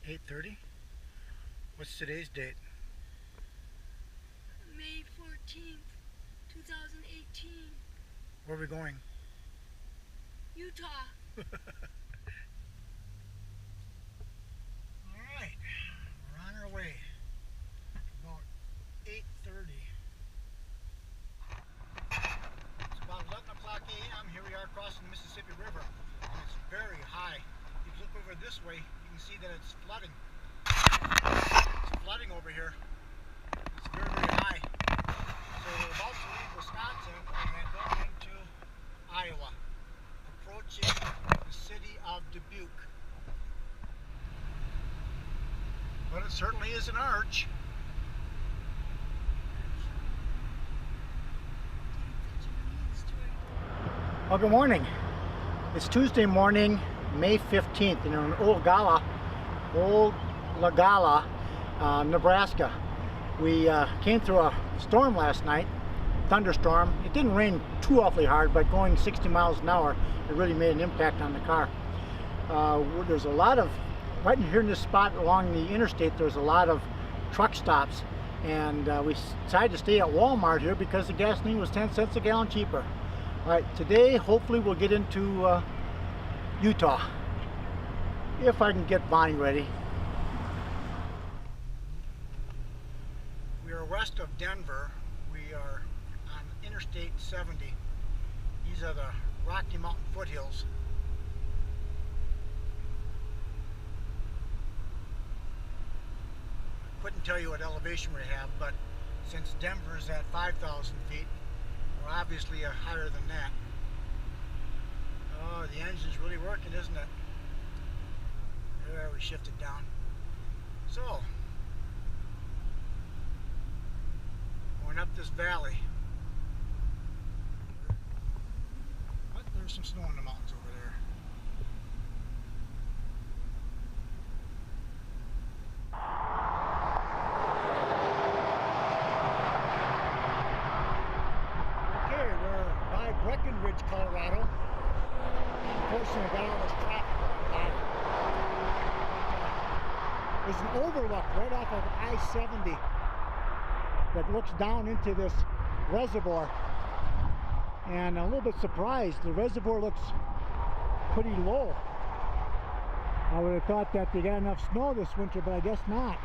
8:30. What's today's date? May 14th, 2018. Where are we going? Utah. Alright, we're on our way. About 8:30. It's about 11 o'clock a.m. Here we are crossing the Mississippi River. And it's very high. If you look over this way, you can see that it's flooding. It's flooding over here. It's very, very high. So we're about to leave Wisconsin and head going into Iowa, approaching the city of Dubuque. But it certainly is an arch. Well, good morning. It's Tuesday morning, May 15th, in Old Lagala, Nebraska. We came through a storm last night, thunderstorm. It didn't rain too awfully hard, but going 60 miles an hour, it really made an impact on the car. There's a lot of, right here in this spot along the interstate, there's a lot of truck stops. And we decided to stay at Walmart here because the gasoline was 10 cents a gallon cheaper. All right, today hopefully we'll get into Utah, if I can get Bonnie ready. We are west of Denver. We are on Interstate 70. These are the Rocky Mountain foothills. I couldn't tell you what elevation we have, but since Denver is at 5,000 feet, we're obviously higher than that. Oh, the engine's really working, isn't it? There, we shifted down. So, going up this valley. But there's some snow in the mountains over there. Okay, we're by Breckenridge, Colorado. Unfortunately, I got all this traffic going by. There's an overlook right off of I-70 that looks down into this reservoir. And I'm a little bit surprised. The reservoir looks pretty low. I would have thought that they got enough snow this winter, but I guess not.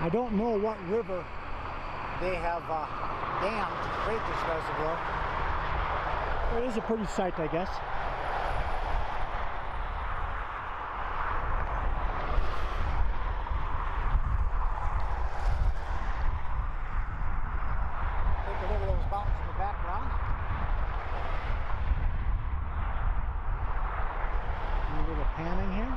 I don't know what river they have dammed to create this reservoir. It is a pretty sight, I guess. Take a look at those mountains in the background. A little panning here.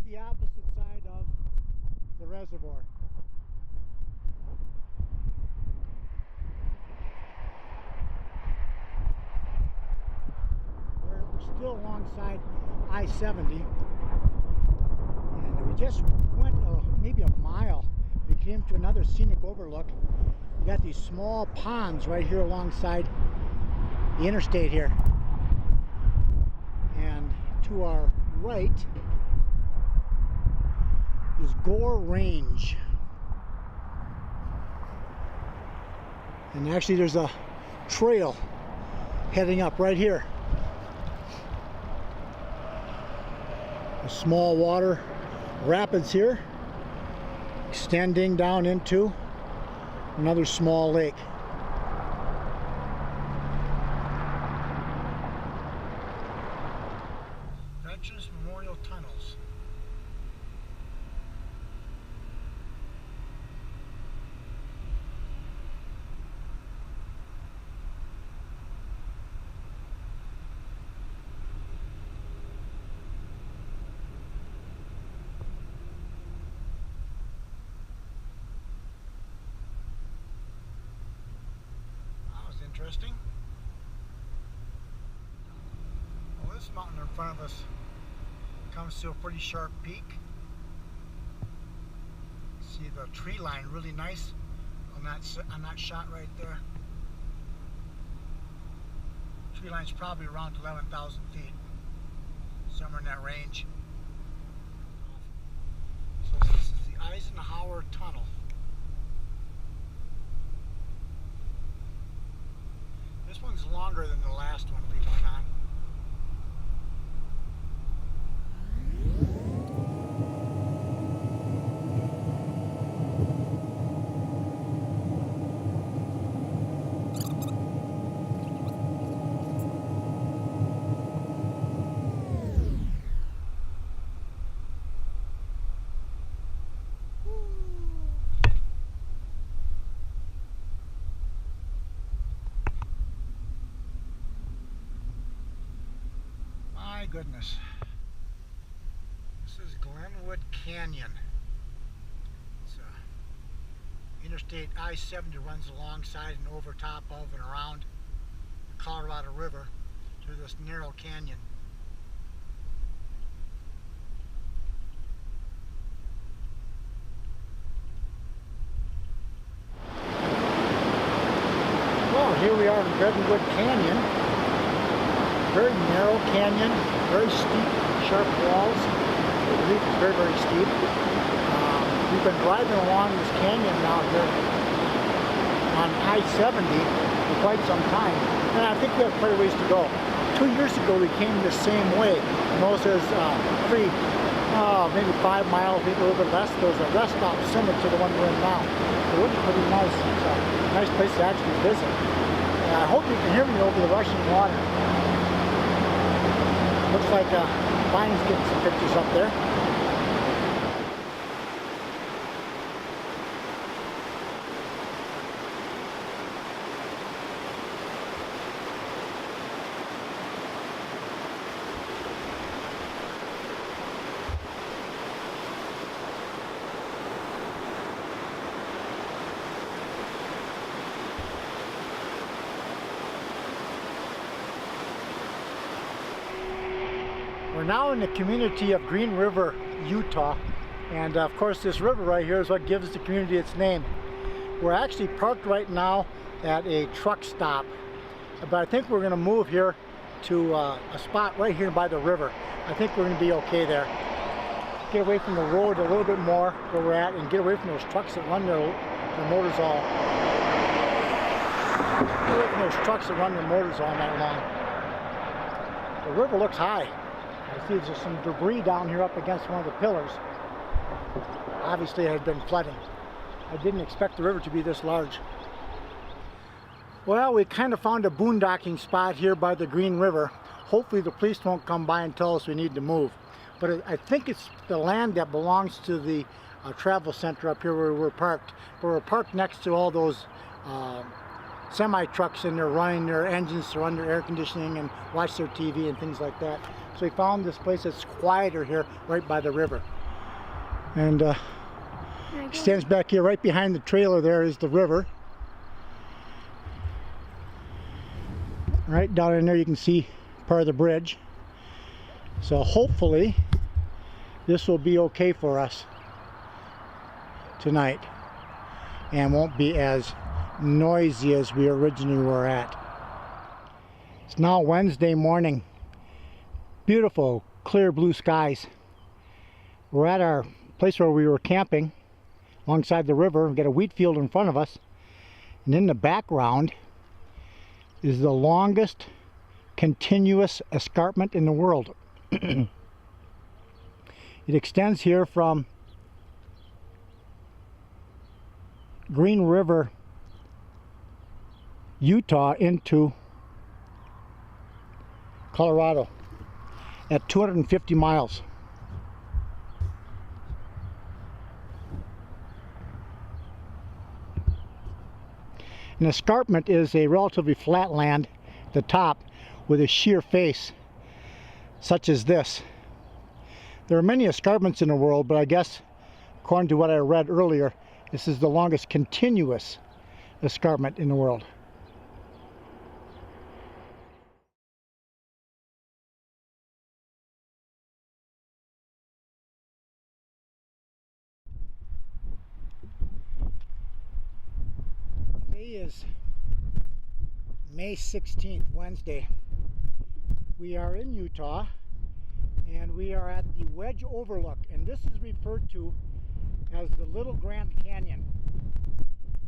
The opposite side of the reservoir. We're still alongside I-70, and we just went maybe a mile. We came to another scenic overlook. We got these small ponds right here alongside the interstate here, and to our right is Gore Range. And actually there's a trail heading up right here. A small water rapids here, extending down into another small lake. Veterans Memorial Tunnels. interesting. Well, this mountain in front of us comes to a pretty sharp peak. See the tree line really nice on that shot right there. Tree line's probably around 11,000 feet, somewhere in that range. So this is the Eisenhower Tunnel. This one's longer than the last one we went on. My goodness. This is Glenwood Canyon. It's Interstate I-70 runs alongside and over top of and around the Colorado River through this narrow canyon. Well, here we are in Glenwood Canyon. Very narrow canyon, very steep, sharp walls. The reef is very, very steep. We've been driving along this canyon now here on I-70 for quite some time, and I think we have quite a ways to go. 2 years ago we came the same way, and those is maybe 5 miles, maybe a little bit less. There was a rest stop similar to the one we're in now. It looks pretty nice. It's a nice place to actually visit. And I hope you can hear me over the rushing water. Looks like Vine's getting some pictures up there. We're now in the community of Green River, Utah, and of course this river right here is what gives the community its name. We're actually parked right now at a truck stop, but I think we're going to move here to a spot right here by the river. I think we're going to be okay there. Get away from the road a little bit more where we're at, and get away from those trucks that run their motors all. Get away from those trucks that run their motors all night long. The river looks high. I see there's some debris down here up against one of the pillars. Obviously it had been flooding. I didn't expect the river to be this large. Well, we kind of found a boondocking spot here by the Green River. Hopefully the police won't come by and tell us we need to move. But I think it's the land that belongs to the travel center up here where we're parked. We're parked next to all those semi-trucks, and they're running their engines to run their air conditioning and watch their TV and things like that. So we found this place that's quieter here right by the river. And stands back here right behind the trailer. There is the river. Right down in there you can see part of the bridge. So hopefully this will be okay for us tonight and won't be as noisy as we originally were at. It's now Wednesday morning. Beautiful clear blue skies. We're at our place where we were camping alongside the river. We've got a wheat field in front of us, and in the background is the longest continuous escarpment in the world. It extends here from Green River, Utah into Colorado at 250 miles. An escarpment is a relatively flat land at the top with a sheer face, such as this. There are many escarpments in the world, but I guess, according to what I read earlier, this is the longest continuous escarpment in the world. Today is May 16th, Wednesday. We are in Utah and we are at the Wedge Overlook, and this is referred to as the Little Grand Canyon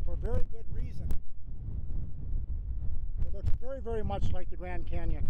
for very good reason. It looks very, very much like the Grand Canyon.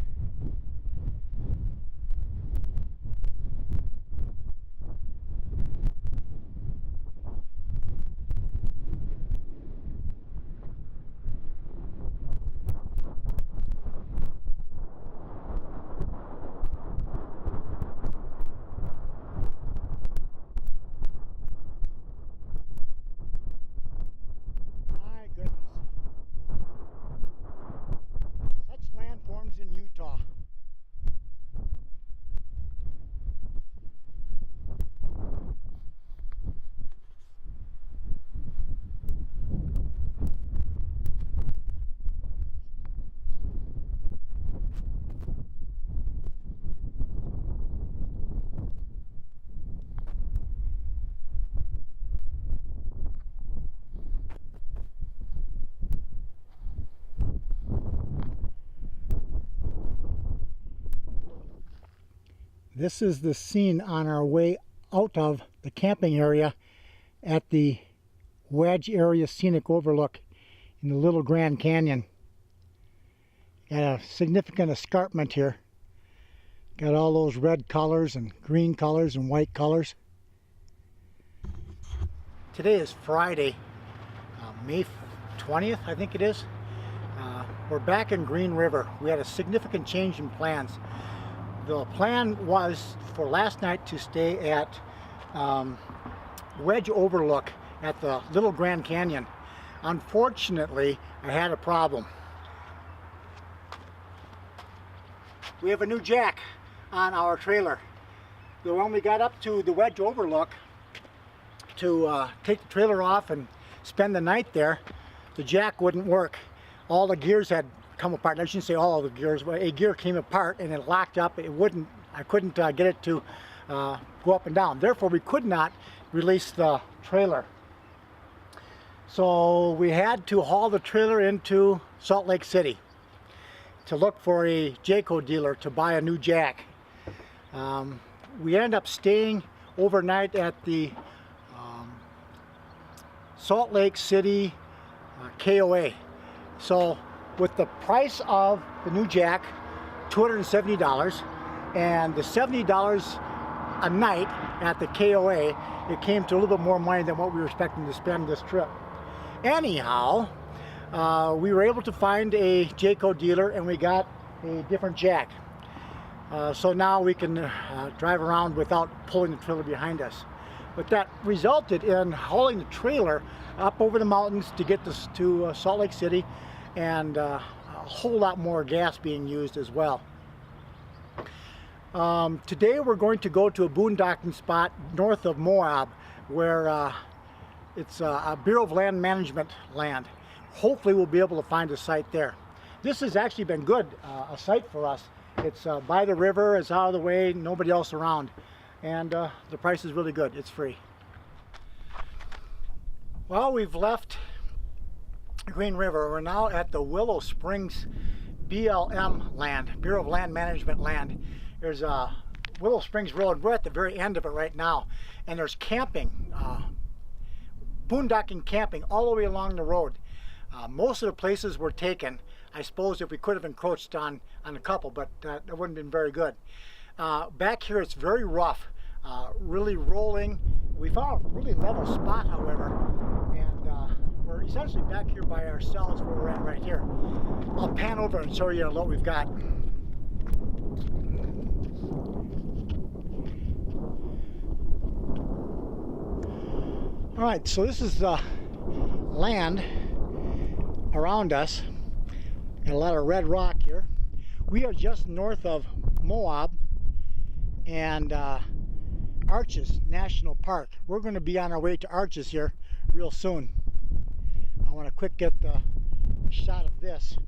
My goodness. Such landforms in Utah. This is the scene on our way out of the camping area at the Wedge Area Scenic Overlook in the Little Grand Canyon. Got a significant escarpment here. Got all those red colors and green colors and white colors. Today is Friday, May 20th, I think it is. We're back in Green River. We had a significant change in plans. The plan was for last night to stay at Wedge Overlook at the Little Grand Canyon. Unfortunately, I had a problem. We have a new jack on our trailer. When we got up to the Wedge Overlook to take the trailer off and spend the night there, the jack wouldn't work. All the gears had come apart. I shouldn't say all of the gears, but a gear came apart and it locked up. It wouldn't. I couldn't get it to go up and down. Therefore, we could not release the trailer. So we had to haul the trailer into Salt Lake City to look for a Jayco dealer to buy a new jack. We ended up staying overnight at the Salt Lake City KOA. So with the price of the new jack, $270, and the $70 a night at the KOA, it came to a little bit more money than what we were expecting to spend this trip. Anyhow, we were able to find a Jayco dealer and we got a different jack. So now we can drive around without pulling the trailer behind us. But that resulted in hauling the trailer up over the mountains to get this to Salt Lake City, and a whole lot more gas being used as well. Today we're going to go to a boondocking spot north of Moab where it's a Bureau of Land Management land. Hopefully we'll be able to find a site there. This has actually been good, a site for us. It's by the river, it's out of the way, nobody else around, and the price is really good. It's free. Well, we've left Green River. We're now at the Willow Springs BLM land, Bureau of Land Management land. There's a Willow Springs Road. We're at the very end of it right now, and there's camping, boondocking camping all the way along the road. Most of the places were taken. I suppose if we could have encroached on a couple, but that wouldn't have been very good. Back here it's very rough, really rolling. We found a really level spot, however, and we're essentially back here by ourselves where we're at right here. I'll pan over and show you what we've got. All right, so this is the land around us. Got a lot of red rock here. We are just north of Moab and Arches National Park. We're going to be on our way to Arches here real soon. I want to quick get the shot of this.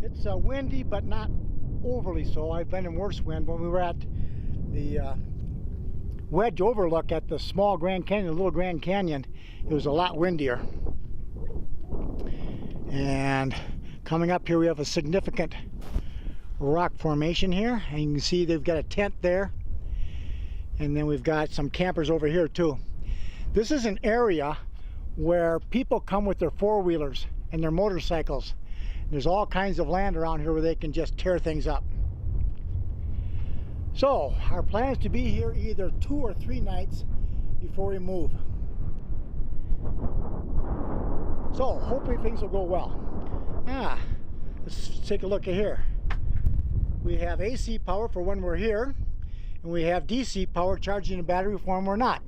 It's windy, but not overly so. I've been in worse wind. When we were at the Wedge Overlook at the small Grand Canyon, the Little Grand Canyon, it was a lot windier. And coming up here we have a significant rock formation here, and you can see they've got a tent there, and then we've got some campers over here too. This is an area where people come with their four-wheelers and their motorcycles. There's all kinds of land around here where they can just tear things up. So our plan is to be here either 2 or 3 nights before we move. So hopefully things will go well. Let's take a look at here. We have AC power for when we're here, and we have DC power charging the battery for when we're not.